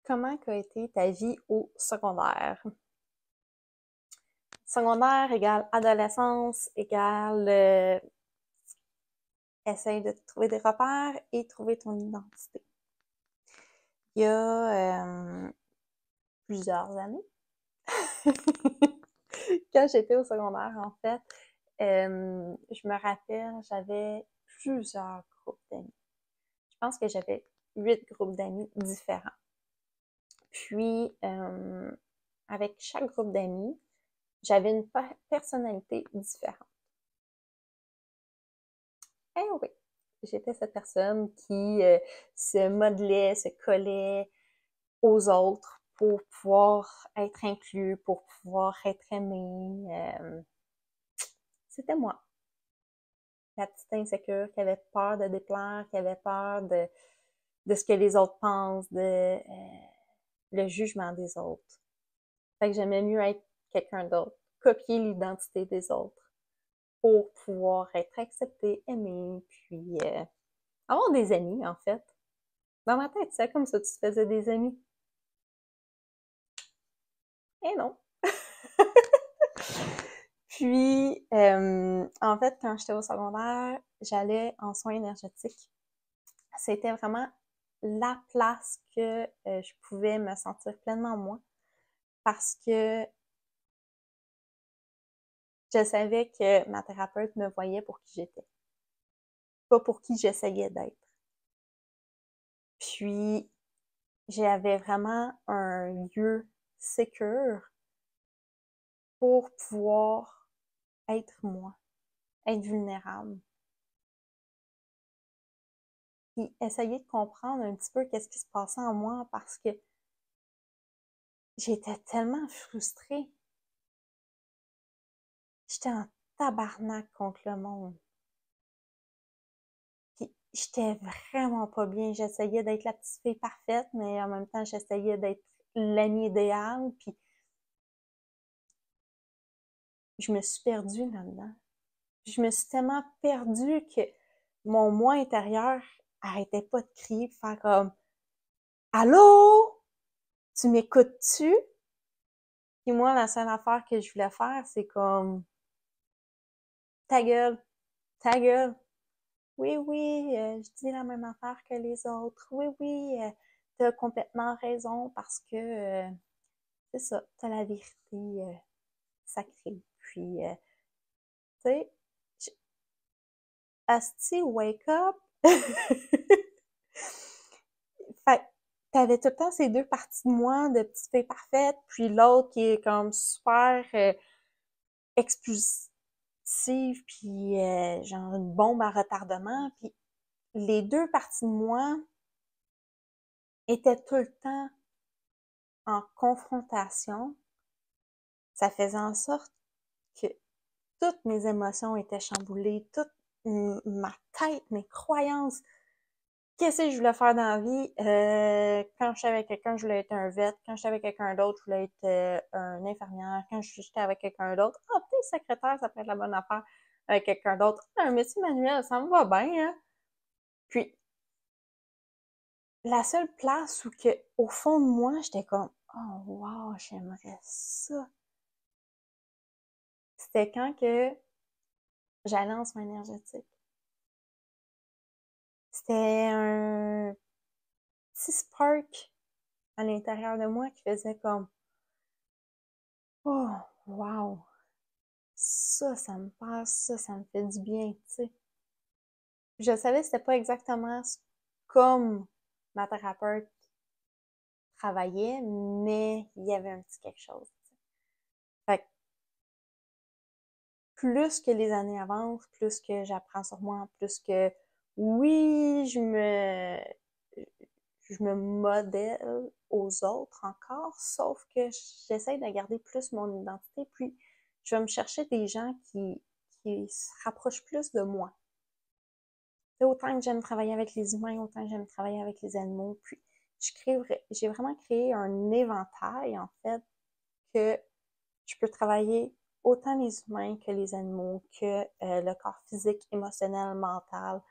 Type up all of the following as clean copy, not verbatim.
Comment qu'a été ta vie au secondaire? Secondaire égale adolescence égale essaye de trouver des repères et trouver ton identité. Il y a plusieurs années, quand j'étais au secondaire, en fait, je me rappelle, j'avais plusieurs groupes d'amis. Je pense que j'avais 8 groupes d'amis différents. Puis, avec chaque groupe d'amis, j'avais une personnalité différente. Eh oui, j'étais cette personne qui se modelait, se collait aux autres pour pouvoir être inclus, pour pouvoir être aimé. C'était moi, la petite insécure qui avait peur de déplaire, qui avait peur de ce que les autres pensent, de le jugement des autres. Fait que j'aimais mieux être quelqu'un d'autre, copier l'identité des autres pour pouvoir être acceptée, aimée, puis avoir des amis, en fait. Dans ma tête, c'est comme ça que tu te faisais des amis. Eh non! Puis, en fait, quand j'étais au secondaire, j'allais en soins énergétiques. C'était vraiment la place que je pouvais me sentir pleinement moi parce que je savais que ma thérapeute me voyait pour qui j'étais, pas pour qui j'essayais d'être. Puis, j'avais vraiment un lieu sécure pour pouvoir être moi, être vulnérable. Puis essayer de comprendre un petit peu qu'est-ce qui se passait en moi parce que j'étais tellement frustrée. J'étais en tabarnak contre le monde. Puis j'étais vraiment pas bien. J'essayais d'être la petite fille parfaite, mais en même temps, j'essayais d'être l'amie idéale. Puis je me suis perdue là-dedans. Je me suis tellement perdue que mon moi intérieur arrêtait pas de crier, de faire comme allô? Tu m'écoutes-tu? Puis moi, la seule affaire que je voulais faire, c'est comme ta gueule, ta gueule. Oui, oui, je dis la même affaire que les autres. Oui, oui, t'as complètement raison parce que c'est ça, t'as la vérité sacrée. Puis, tu sais, asti, wake up! Fait t'avais tout le temps ces deux parties de moi, de petite fille parfaite, puis l'autre qui est comme super expulsive, puis genre une bombe à retardement. Puis les deux parties de moi étaient tout le temps en confrontation. Ça faisait en sorte que toutes mes émotions étaient chamboulées, toute ma tête, mes croyances. Qu'est-ce que je voulais faire dans la vie? Quand j'étais avec quelqu'un, je voulais être un vet. Quand j'étais avec quelqu'un d'autre, je voulais être un infirmière. Quand j'étais avec quelqu'un d'autre, ah, peut-être secrétaire, ça peut être la bonne affaire avec quelqu'un d'autre. Ah, un métier manuel, ça me va bien, hein? Puis, la seule place où que, au fond de moi, j'étais comme, oh, wow, j'aimerais ça. C'était quand que j'allais en soins énergétiques. C'était un petit spark à l'intérieur de moi qui faisait comme oh wow, ça me passe, ça me fait du bien, tu sais. Je savais que c'était pas exactement comme ma thérapeute travaillait, mais il y avait un petit quelque chose. T'sais. Fait que plus que les années avancent, plus que j'apprends sur moi, plus que oui, je me modèle aux autres encore, sauf que j'essaie de garder plus mon identité, puis je vais me chercher des gens qui se rapprochent plus de moi. C'est autant que j'aime travailler avec les humains, autant que j'aime travailler avec les animaux, puis j'ai vraiment créé un éventail, en fait, que je peux travailler autant les humains que les animaux, que le corps physique, émotionnel, mental.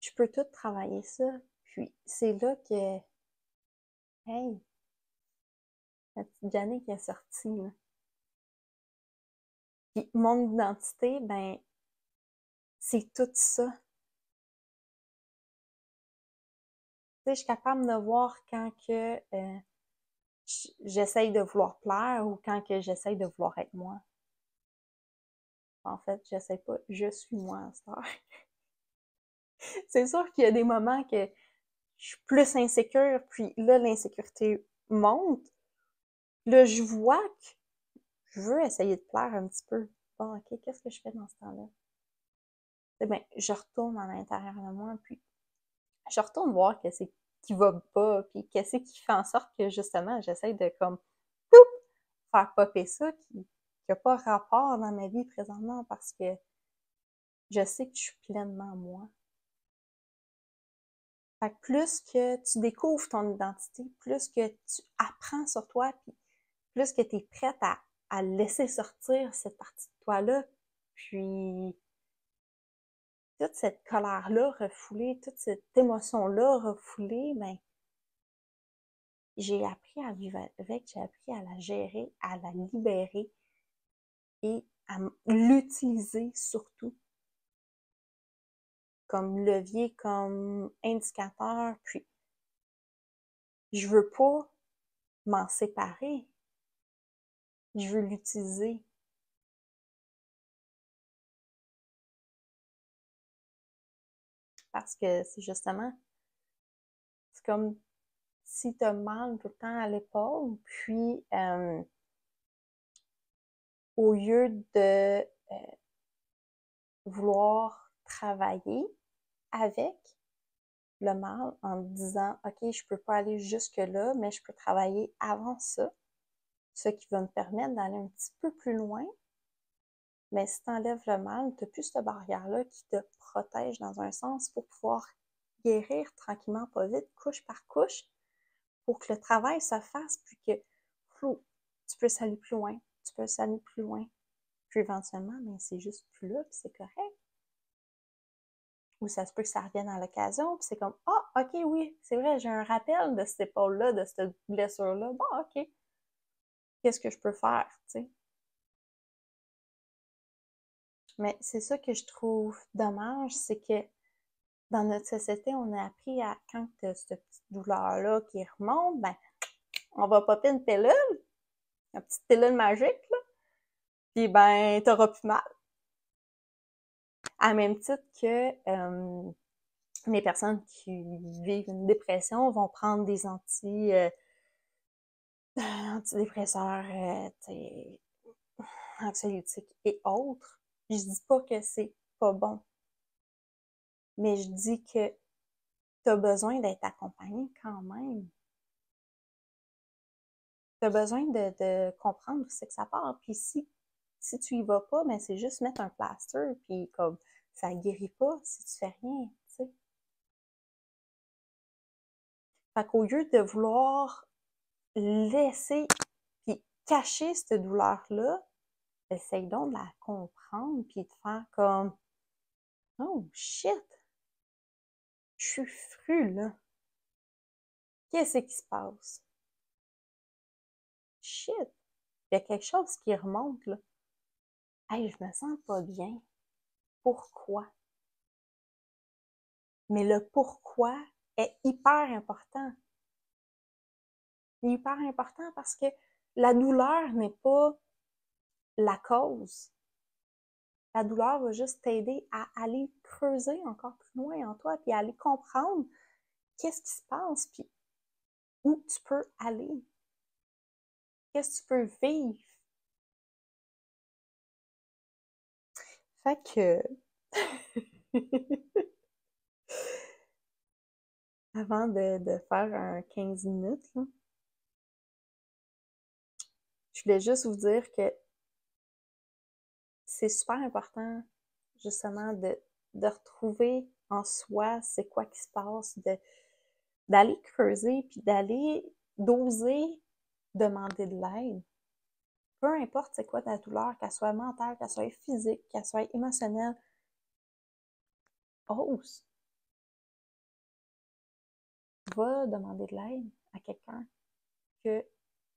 Je peux tout travailler ça. Puis c'est là que Hey, la petite Jannick qui est sortie, là. Puis mon identité, ben, c'est tout ça. Tu sais, je suis capable de voir quand que j'essaye de vouloir plaire ou quand que j'essaye de vouloir être moi. En fait, j'essaie pas, je suis moi à cette heure. C'est sûr qu'il y a des moments que je suis plus insécure, puis là, l'insécurité monte. Là, je vois que je veux essayer de plaire un petit peu. Bon, ok, qu'est-ce que je fais dans ce temps-là? Eh bien, je retourne à l'intérieur de moi, puis je retourne voir qu'est-ce qui va pas, puis qu'est-ce qui fait en sorte que, justement, j'essaie de, comme, poup, faire popper ça, qui n'a pas rapport dans ma vie présentement, parce que je sais que je suis pleinement moi. Fait que plus que tu découvres ton identité, plus que tu apprends sur toi, puis plus que tu es prête à laisser sortir cette partie de toi-là, puis toute cette colère-là refoulée, toute cette émotion-là refoulée, ben, j'ai appris à vivre avec, j'ai appris à la gérer, à la libérer et à l'utiliser surtout comme levier, comme indicateur, puis je veux pas m'en séparer, je veux l'utiliser. Parce que c'est justement, c'est comme si tu as mal tout le temps à l'épaule, puis au lieu de vouloir travailler avec le mal en te disant, OK, je peux pas aller jusque-là, mais je peux travailler avant ça, ce qui va me permettre d'aller un petit peu plus loin. Mais si tu enlèves le mal, tu n'as plus cette barrière-là qui te protège dans un sens pour pouvoir guérir tranquillement, pas vite, couche par couche, pour que le travail se fasse, puis que tu peux aller plus loin, tu peux aller plus loin. Puis éventuellement, ben, c'est juste plus là, puis c'est correct. Ou ça se peut que ça revienne à l'occasion, puis c'est comme, ah, ok, oui, c'est vrai, j'ai un rappel de cette épaule-là, de cette blessure-là. Bon, ok, qu'est-ce que je peux faire, tu sais? Mais c'est ça que je trouve dommage, c'est que dans notre société, on a appris à, quand tu as cette petite douleur-là qui remonte, ben, on va popper une pilule, une petite pilule magique, là, puis ben, t'auras plus mal. À même titre que les personnes qui vivent une dépression vont prendre des antidépresseurs, anxiolytiques et autres. Je dis pas que c'est pas bon, mais je dis que tu as besoin d'être accompagné quand même. Tu as besoin de comprendre où c'est que ça part. Puis si tu y vas pas, ben c'est juste mettre un plaster, puis comme ça guérit pas si tu fais rien, tu sais. Fait qu'au lieu de vouloir laisser puis cacher cette douleur-là, essaye donc de la comprendre puis de faire comme oh shit, je suis fru là. Qu'est-ce qui se passe? Shit, il y a quelque chose qui remonte là. Hey, je me sens pas bien. Pourquoi? Mais le pourquoi est hyper important. Il est hyper important parce que la douleur n'est pas la cause. La douleur va juste t'aider à aller creuser encore plus loin en toi, puis à aller comprendre qu'est-ce qui se passe, puis où tu peux aller, qu'est-ce que tu peux vivre. Fait que, avant de faire un 15 minutes, là, je voulais juste vous dire que c'est super important, justement, de retrouver en soi c'est quoi qui se passe, d'aller creuser, puis d'oser demander de l'aide. Peu importe c'est quoi ta douleur, qu'elle soit mentale, qu'elle soit physique, qu'elle soit émotionnelle, ose. Va demander de l'aide à quelqu'un que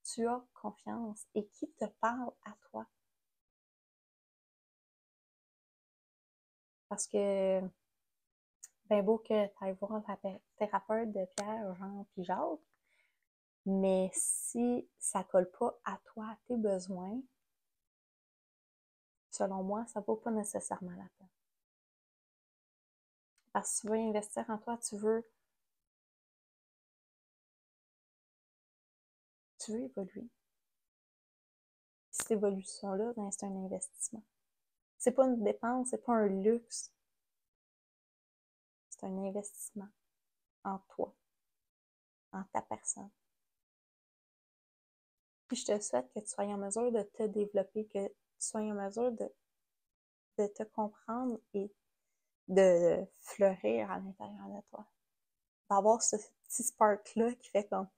tu as confiance et qui te parle à toi. Parce que ben beau que tu ailles voir la thérapeute de Pierre, Jean puis Jacques, mais si ça colle pas à toi, à tes besoins, selon moi, ça vaut pas nécessairement la peine. Parce que tu veux investir en toi, tu veux évoluer. Cette évolution-là, ben, c'est un investissement. C'est pas une dépense, c'est pas un luxe. C'est un investissement en toi, en ta personne. Puis je te souhaite que tu sois en mesure de te développer, que tu sois en mesure de te comprendre et de fleurir à l'intérieur de toi. D'avoir ce petit spark-là qui fait comme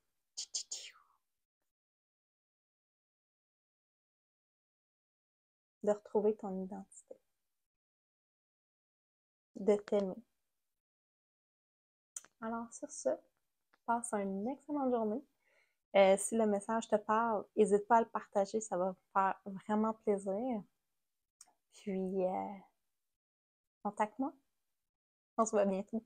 de retrouver ton identité, de t'aimer. Alors sur ça, passe une excellente journée. Si le message te parle, n'hésite pas à le partager, ça va me faire vraiment plaisir. Puis, contacte-moi. On se voit bientôt.